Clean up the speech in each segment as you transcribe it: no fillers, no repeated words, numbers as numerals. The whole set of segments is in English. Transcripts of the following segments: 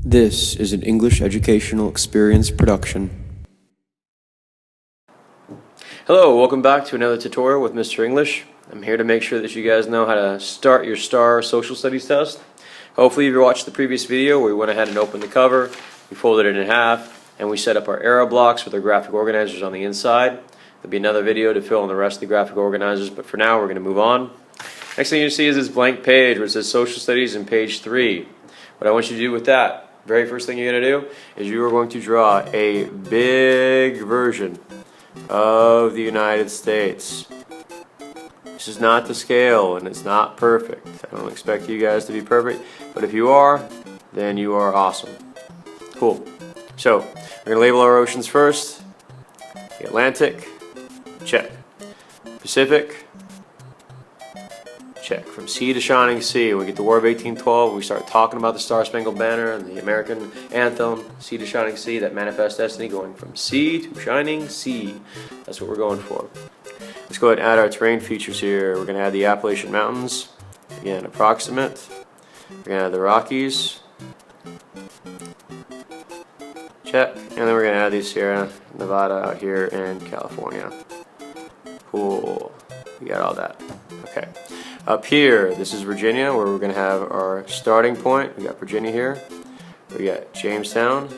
This is an English educational experience production. Hello, welcome back to another tutorial with Mr. English. I'm here to make sure that you guys know how to start your STAAR social studies test. Hopefully you watched the previous video where we went ahead and opened the cover, we folded it in half, and we set up our arrow blocks with our graphic organizers on the inside. There'll be another video to fill in the rest of the graphic organizers, but for now we're going to move on. Next thing you see is this blank page where it says social studies in page 3. What I want you to do with that, very first thing you're going to do is you are going to draw a big version of the United States. This is not the scale and it's not perfect. I don't expect you guys to be perfect, but if you are, then you are awesome. Cool. So we're going to label our oceans first. The Atlantic, check. Pacific, check. From sea to shining sea. When we get the War of 1812, we start talking about the Star-Spangled Banner and the American anthem, sea to shining sea, that manifest destiny, going from sea to shining sea. That's what we're going for. Let's go ahead and add our terrain features here. We're going to add the Appalachian Mountains, again approximate. We're going to add the Rockies, check. And then we're going to add the Sierra Nevada out here in California. Cool. We got all that. Okay. Up here, this is Virginia, where we're going to have our starting point. We got Virginia here. We got Jamestown.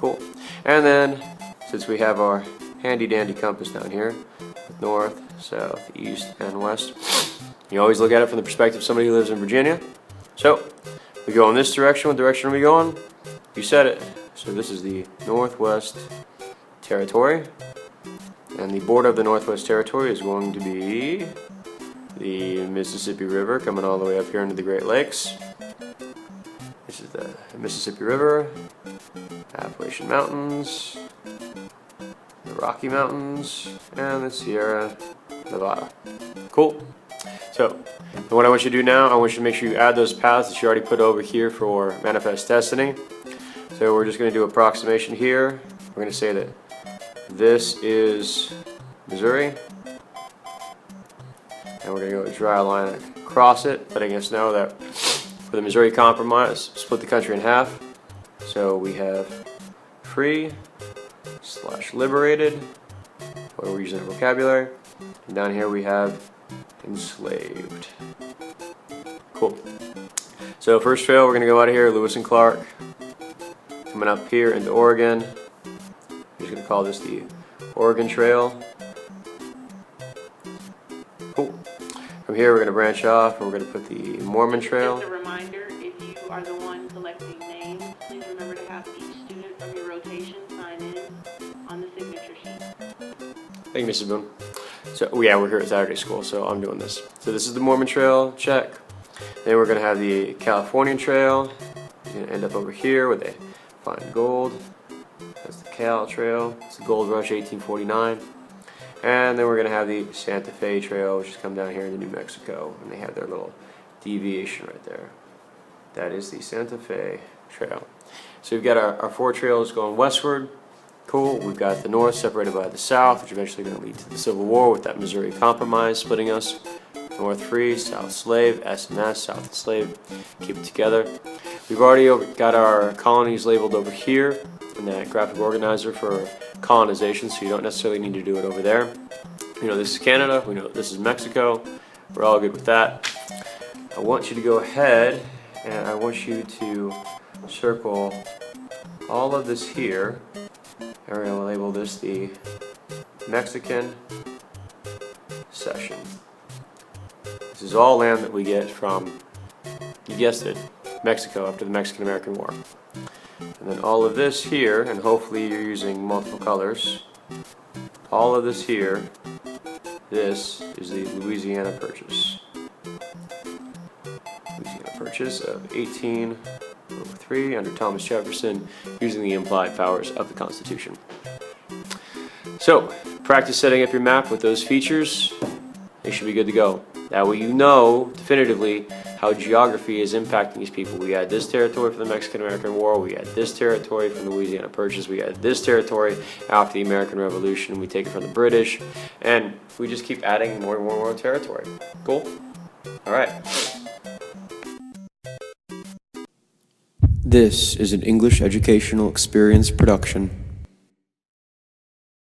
Cool. And then, since we have our handy dandy compass down here, with north, south, east, and west, you always look at it from the perspective of somebody who lives in Virginia. So, we go in this direction. What direction are we going? You said it. So this is the Northwest Territory. And the border of the Northwest Territory is going to be the Mississippi River coming all the way up here into the Great Lakes. This is the Mississippi River, Appalachian Mountains, the Rocky Mountains, and the Sierra Nevada. Cool. So, what I want you to do now, I want you to make sure you add those paths that you already put over here for Manifest Destiny. So we're just going to do approximation here. We're going to say that this is Missouri, and we're going to go draw a line across it, letting us know that for the Missouri Compromise, split the country in half. So we have free / liberated, where we're using the vocabulary, and down here we have enslaved. Cool. So first trail, we're going to go out of here, Lewis and Clark, coming up here into Oregon. We're just going to call this the Oregon Trail. Cool. From here we're going to branch off and we're going to put the Mormon Trail. Just a reminder, if you are the one selecting names, please remember to have each student from your rotation sign in on the signature sheet. Thank you, Mrs. Boone. So yeah, we're here at Saturday school, so I'm doing this. So this is the Mormon Trail, check. Then we're going to have the Californian Trail. It's going to end up over here where they find gold. That's the Cal Trail. It's the Gold Rush 1849. And then we're going to have the Santa Fe Trail, which is come down here into New Mexico. And they have their little deviation right there. That is the Santa Fe Trail. So we've got our 4 trails going westward. Cool. We've got the north separated by the south, which is eventually going to lead to the Civil War with that Missouri Compromise splitting us. North free, south slave, S&S, south and slave. Keep it together. We've already got our colonies labeled over here in that graphic organizer for colonization, so you don't necessarily need to do it over there. You know, this is Canada. We know this is Mexico. We're all good with that. I want you to go ahead and I want you to circle all of this here. And we're going to label this the Mexican Cession. This is all land that we get from, you guessed it, Mexico after the Mexican-American War. And then all of this here, and hopefully you're using multiple colors, all of this here, this is the Louisiana Purchase. Louisiana Purchase of 1803 under Thomas Jefferson, using the implied powers of the Constitution. So, practice setting up your map with those features. They should be good to go. That way you know definitively how geography is impacting these people. We had this territory from the Mexican-American War, we had this territory from the Louisiana Purchase, we had this territory after the American Revolution, we take it from the British, and we just keep adding more and more territory. Cool? Alright. This is an English educational experience production.